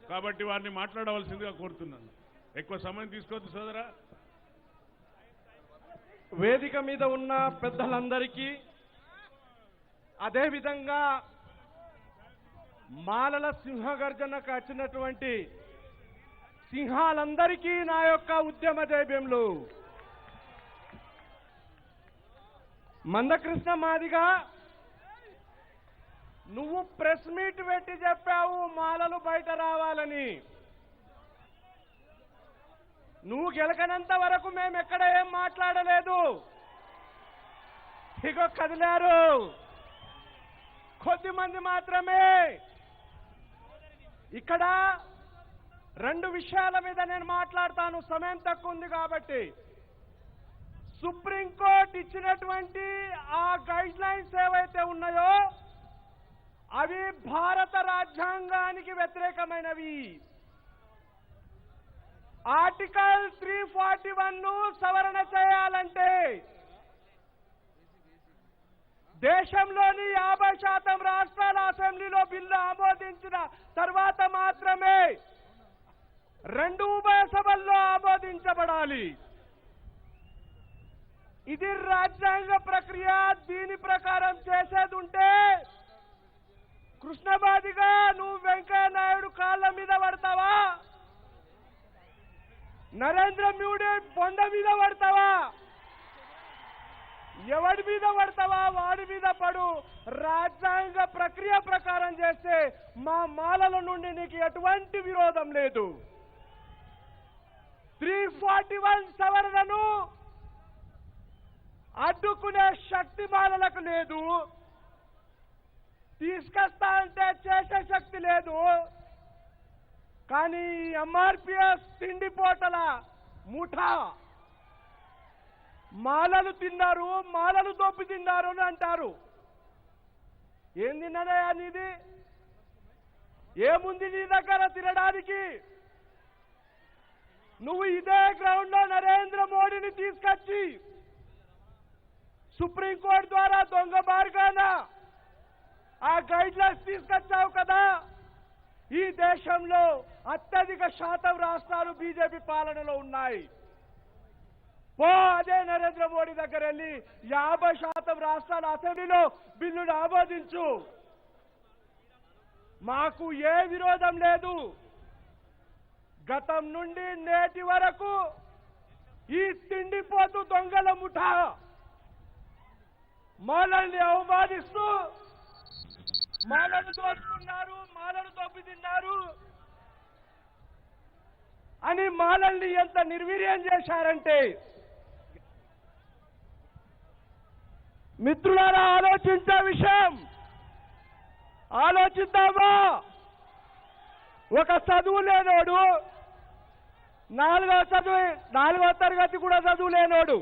కాబట్టి వారిని మాట్లాడవలసిందిగా కోరుతున్నాను. ఎక్కువ సమయం తీసుకోవద్దు సోదరా. వేదిక మీద ఉన్న పెద్దలందరికీ, అదేవిధంగా మాలల సింహగర్జనకు వచ్చినటువంటి సింహాలందరికీ నా యొక్క ఉద్యమ జైభ్యములు. మందకృష్ణ మాదిగా నువ్వు ప్రెస్ మీట్ పెట్టి చెప్పావు మాలలు బయట రావాలని. నువ్వు గెలకనంత వరకు మేము ఎక్కడ ఏం మాట్లాడలేదు. ఇగో కదిలారు కొద్ది మంది మాత్రమే. ఇక్కడ రెండు విషయాల మీద నేను మాట్లాడతాను, సమయం తక్కువ ఉంది కాబట్టి. సుప్రీంకోర్టు ఇచ్చినటువంటి ఆ గైడ్ లైన్స్ ఏవైతే ఉన్నాయో అవి భారత రాజ్యాంగానికి వ్యతిరేకమైనవి. ఆర్టికల్ 341ను సవరణ చేయాలంటే దేశంలోని 50% రాష్ట్రాల అసెంబ్లీలో బిల్లు ఆమోదించిన తర్వాత మాత్రమే 2 ఉభయ సభల్లో ఆమోదించబడాలి. ఇది రాజ్యాంగ ప్రక్రియ. దీని ప్రకారం చేసేది ఉంటే కృష్ణబాదిగా నువ్వు వెంకయ్య నాయుడు కాళ్ళ మీద పడతావా, నరేంద్ర మోడీ బొంద మీద పడతావా, ఎవడి మీద పడతావా వాడి మీద పడు. రాజ్యాంగ ప్రక్రియ ప్రకారం చేస్తే మా మాలల నుండి నీకు ఎటువంటి విరోధం లేదు. 341 సవరణను అడ్డుకునే శక్తి మాలలకు లేదు. తీసుకొస్తా అంటే చేసే శక్తి లేదు. కానీ ఎంఆర్పిఎస్ తిండిపోటల ముఠా మాలలు తిన్నారు, మాలలు దొప్పి తిన్నారు అని అంటారు. ఏం తిన్నదయా నీది? ఏముంది నీ దగ్గర తినడానికి? నువ్వు ఇదే గ్రౌండ్ లో నరేంద్ర మోడీని తీసుకొచ్చి సుప్రీంకోర్టు ద్వారా దొంగ మార్గాన ఆ గైడ్ లైన్స్ తీసుకొచ్చావు కదా. ఈ దేశంలో అత్యధిక శాతం రాష్ట్రాలు బీజేపీ పాలనలో ఉన్నాయి. అదే నరేంద్ర మోడీ దగ్గర వెళ్ళి 50% రాష్ట్రాల అసెంబ్లీలో బిల్లును ఆమోదించు. మాకు ఏ విరోధం లేదు. గతం నుండి నేటి వరకు ఈ తిండిపోతూ దొంగల ముఠా మాలల్ని అవమానిస్తూ మాలను దోచుకున్నారు, మాలను దొబ్బి తిన్నారు అని మాలల్ని ఎంత నిర్వీర్యం చేశారంటే, మిత్రులారా ఆలోచించే విషయం ఆలోచిద్దామా? ఒక చదువు లేనోడు, 4వ తరగతి కూడా చదువు లేనోడు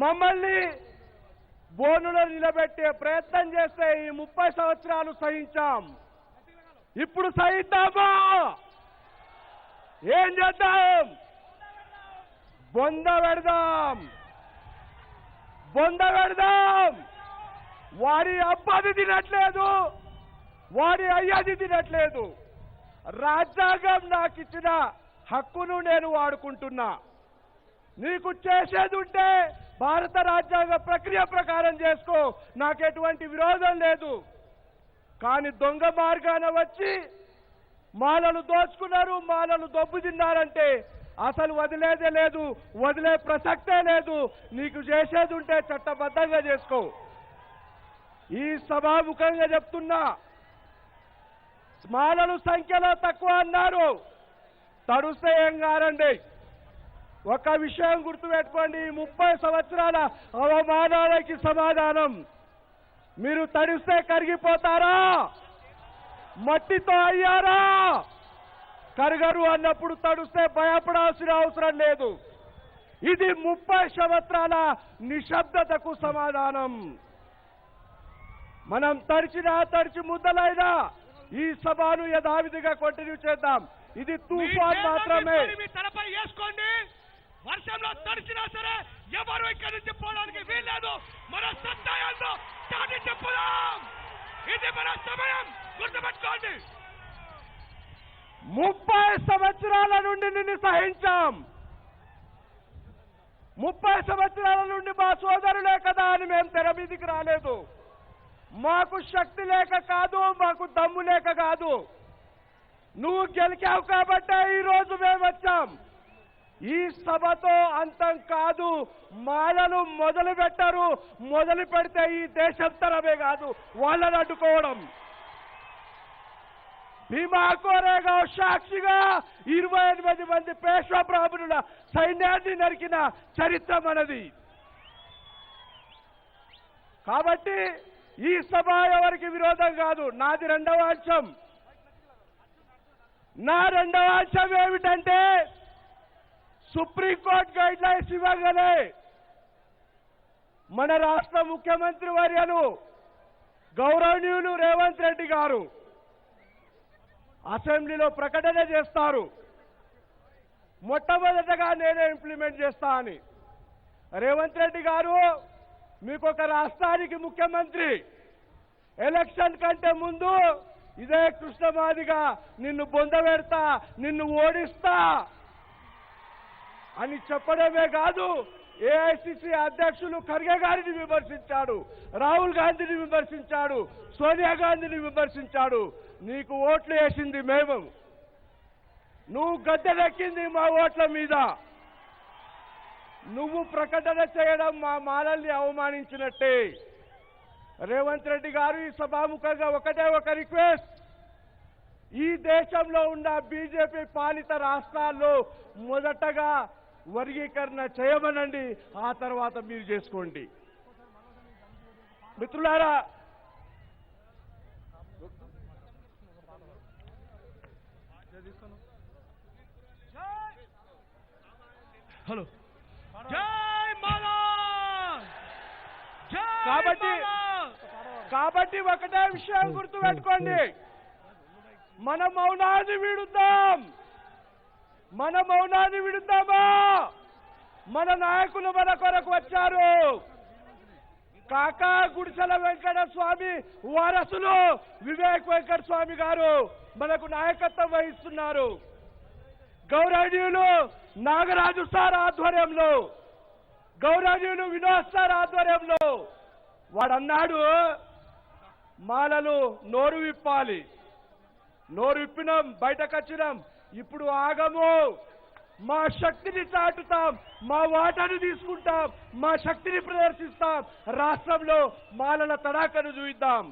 మమ్మల్ని బోనులో నిలబెట్టే ప్రయత్నం చేస్తే ఈ 30 సంవత్సరాలు సహించాం. ఇప్పుడు సహిద్దామా? ఏం చేద్దాం? బొంద పెడదాం. వాడి అబ్బాది తినట్లేదు, వాడి అయ్యాది తినట్లేదు. రాజ్యాంగం నాకు ఇచ్చిన హక్కును నేను వాడుకుంటున్నా. నీకు చేసేది ఉంటే భారత రాజ్యాంగ ప్రక్రియ ప్రకారం చేసుకో, నాకు ఎటువంటి విరోధం లేదు. కానీ దొంగ మార్గాన వచ్చి మాలలు దోచుకున్నారు, మాలలు దొబ్బు తిన్నారంటే అసలు వదిలేదే లేదు, వదిలే ప్రసక్తే లేదు. నీకు చేసేది ఉంటే చట్టబద్ధంగా చేసుకో. ఈ సభాముఖంగా చెప్తున్నా, మాలలు సంఖ్యలో తక్కువ అన్నారు, తడుస్తే ఏం కారండి. ఒక విషయం గుర్తుపెట్టుకోండి, 30 సంవత్సరాల అవమానాలకి సమాధానం. మీరు తడిస్తే కరిగిపోతారా? మట్టితో అయ్యారా? కరగరు అన్నప్పుడు తడుస్తే భయపడాల్సిన అవసరం లేదు. ఇది 30 సంవత్సరాల నిశ్శబ్దతకు సమాధానం. మనం తడిచి ముద్దలైనా ఈ సభను యథావిధిగా కంటిన్యూ చేద్దాం. ఇది తుఫాన్ మాత్రమే. తలపై వేసుకోండి. వర్షంలో తడిచినా సరే ఎవరు ఇక్కడి నుంచి పోవడానికి వీల్లేదు. మన సత్తాయంతో చాటి చెప్పుదాం. ఇది మన సమయం, గుర్తుపెట్టుకోండి. 30 సంవత్సరాల నుండి నిన్ను సహించాం. 30 సంవత్సరాల నుండి మా సోదరులే కదా అని మేము తెర మీదికి రాలేదు. మాకు శక్తి లేక కాదు, మాకు దమ్ము లేక కాదు. నువ్వు గెలిచావు కాబట్టే ఈ రోజు మేము వచ్చాం. ఈ సభతో అంతం కాదు. మాలలు మొదలు పెట్టరు, మొదలు పెడితే ఈ దేశం తరమే కాదు వాళ్ళని అడ్డుకోవడం. భీమా కోరేగావ్ సాక్షిగా 28 మంది పేష్వా బ్రాహ్మణుల సైన్యాన్ని నరికిన చరిత్ర మనది. కాబట్టి ఈ సభ ఎవరికి విరోధం కాదు. నాది రెండవ అంశం. నా రెండవ అంశం ఏమిటంటే సుప్రీంకోర్టు గైడ్ లైన్స్ ఇవ్వగానే మన రాష్ట్ర ముఖ్యమంత్రి వర్యులు గౌరవనీయులు రేవంత్ రెడ్డి గారు అసెంబ్లీలో ప్రకటన చేస్తారు. మొట్టమొదటగా నేనే ఇంప్లిమెంట్ చేస్తా అని. రేవంత్ రెడ్డి గారు మీకు ఒక రాష్ట్రానికి ముఖ్యమంత్రి. ఎలక్షన్ కంటే ముందు ఇదే కృష్ణమాదిగా నిన్ను బొందబెడతా, నిన్ను ఓడిస్తా అని చెప్పడమే కాదు, ఏఐసిసి అధ్యక్షులు ఖర్గే గారిని విమర్శించాడు, రాహుల్ గాంధీని విమర్శించాడు, సోనియా గాంధీని విమర్శించాడు. నీకు ఓట్లు వేసింది మేము, నువ్వు గద్దెనెక్కింది మా ఓట్ల మీద. నువ్వు ప్రకటన చేయడం మా మాలల్ని అవమానించినట్టే. రేవంత్ రెడ్డి గారు ఈ సభాముఖంగా ఒకటే ఒక రిక్వెస్ట్, ఈ దేశంలో ఉన్న బీజేపీ పాలిత రాష్ట్రాల్లో మొదటగా వర్గీకరణ చేయమనండి, ఆ తర్వాత మీరు చేసుకోండి. మిత్రులారా, హలో, జై మాలా, జై కాబట్టి కాబట్టి ఒకటే విషయం గుర్తుపెట్టుకోండి, మన మౌనాన్ని విడుద్దాం. మన మౌనాన్ని విడుద్దామా? మన నాయకులు మన కొరకు వచ్చారు. కాకా గుడిసెల వెంకట స్వామి వారసులు వివేక్ వెంకట స్వామి గారు మనకు నాయకత్వం వహిస్తున్నారు. గౌరవనీయులు నాగరాజు సార్ ఆధ్వర్యంలో, గౌరవనీయులు వినోద్ సార్ ఆధ్వర్యంలో వాడన్నాడు, మాలలు నోరు విప్పాలి. నోరు విప్పినాం, బయటకు వచ్చినాం. ఇప్పుడు ఆగము, మా శక్తిని చాటుతాం, మా వాటాను తీసుకుంటాం, మా శక్తిని ప్రదర్శిస్తాం, రాష్ట్రంలో మాలల తడాకను చూద్దాం.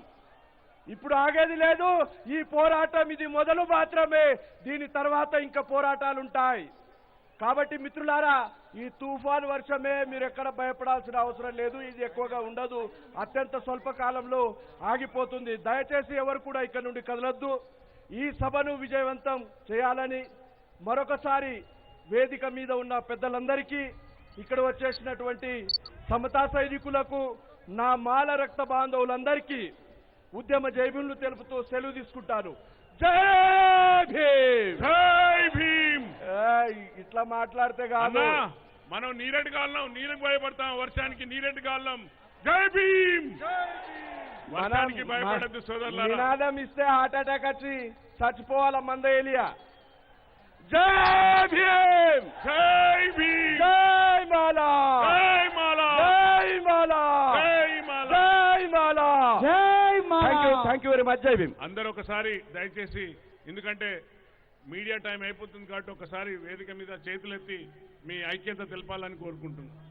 ఇప్పుడు ఆగేది లేదు. ఈ పోరాటం ఇది మొదలు మాత్రమే. దీని తర్వాత ఇంకా పోరాటాలుంటాయి. కాబట్టి మిత్రులారా, ఈ తుఫాన్ వర్షమే, మీరు ఎక్కడ భయపడాల్సిన అవసరం లేదు. ఇది ఎక్కువగా ఉండదు, అత్యంత స్వల్ప కాలంలో ఆగిపోతుంది. దయచేసి ఎవరు కూడా ఇక్కడ నుండి కదలొద్దు. ఈ సభను విజయవంతం చేయాలని మరొకసారి వేదిక మీద ఉన్న పెద్దలందరికీ, ఇక్కడ వచ్చేసినటువంటి సమతా సైనికులకు, నా మాల రక్త బాంధవులందరికీ ఉద్యమ జైబీలు తెలుపుతూ సెలవు తీసుకుంటాను. జై భీమ్, జై భీమ్. ఇట్లా మాట్లాడితే కాదు. మనం నీరెడ్డి కాలం, నీళ్ళకి భయపడతాం, వర్షానికి నీరెడ్డి కాలం. జై భీమ్. వర్షానికి భయపడద్దు సోదరులారా. నినాదం ఇస్తే హార్ట్ అటాక్ వచ్చి చచ్చిపోవాల మంద ఏలియా. జై భీమ్, జై భీమ్, జై మాలా, జై మాలా, జై మాలా, జై మాలా, జై మాలా, జై మాలా. Thank you very much. జై భీమ్. అందరూ ఒకసారి దయచేసి, ఎందుకంటే మీడియా టైం అయిపోతుంది కాబట్టి ఒకసారి వేదిక మీద చేతులెత్తి మీ ఐక్యత తెలపాలని కోరుకుంటున్నాను.